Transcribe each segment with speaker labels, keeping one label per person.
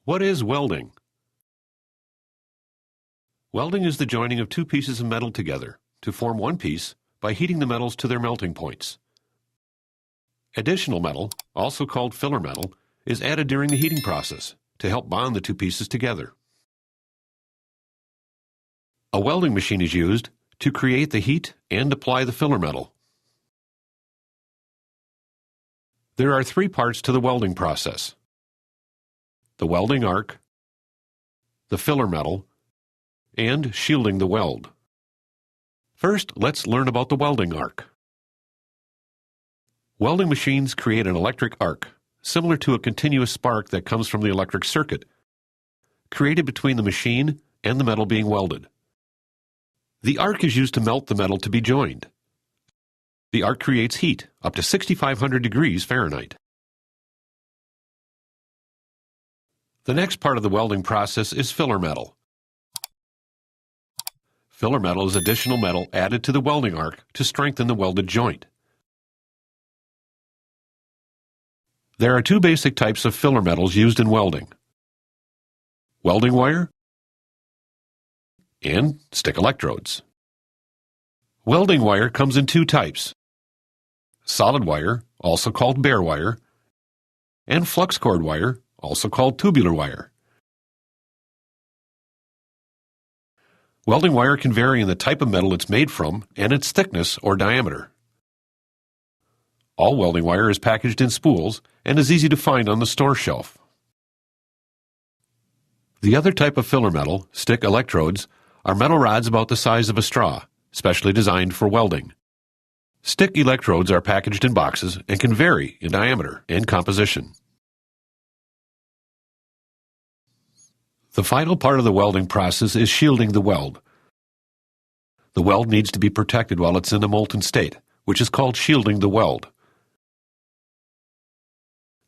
Speaker 1: What is welding? Welding is the joining of two pieces of metal together to form one piece by heating the metals to their melting points. Additional metal, also called filler metal, is added during the heating process to help bond the two pieces together. A welding machine is used to create the heat and apply the filler metal. There are three parts to the welding process: the welding arc, the filler metal, and shielding the weld. First, let's learn about the welding arc. Welding machines create an electric arc, similar to a continuous spark that comes from the electric circuit, created between the machine and the metal being welded. The arc is used to melt the metal to be joined. The arc creates heat up to 6,500 degrees Fahrenheit. The next part of the welding process is filler metal. Filler metal is additional metal added to the welding arc to strengthen the welded joint. There are two basic types of filler metals used in welding: welding wire and stick electrodes. Welding wire comes in two types: solid wire, also called bare wire, and flux cord wire, also called tubular wire. Welding wire can vary in the type of metal it's made from and its thickness or diameter. All welding wire is packaged in spools and is easy to find on the store shelf. The other type of filler metal, stick electrodes, are metal rods about the size of a straw, specially designed for welding. Stick electrodes are packaged in boxes and can vary in diameter and composition. The final part of the welding process is shielding the weld. The weld needs to be protected while it's in a molten state, which is called shielding the weld.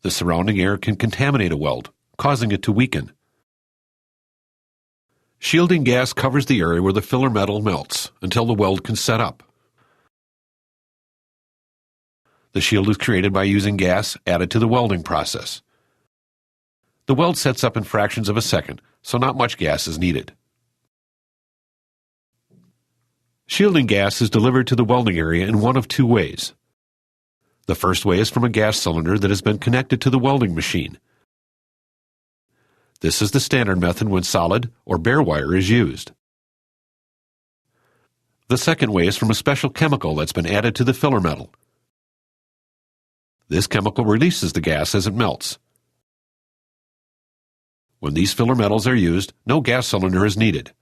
Speaker 1: The surrounding air can contaminate a weld, causing it to weaken. Shielding gas covers the area where the filler metal melts until the weld can set up. The shield is created by using gas added to the welding process. The weld sets up in fractions of a second, so not much gas is needed. Shielding gas is delivered to the welding area in one of two ways. The first way is from a gas cylinder that has been connected to the welding machine. This is the standard method when solid or bare wire is used. The second way is from a special chemical that's been added to the filler metal. This chemical releases the gas as it melts. When these filler metals are used, no gas cylinder is needed.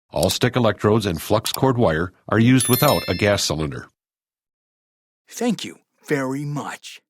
Speaker 1: All stick electrodes and flux cord wire are used without a gas cylinder.
Speaker 2: Thank you very much.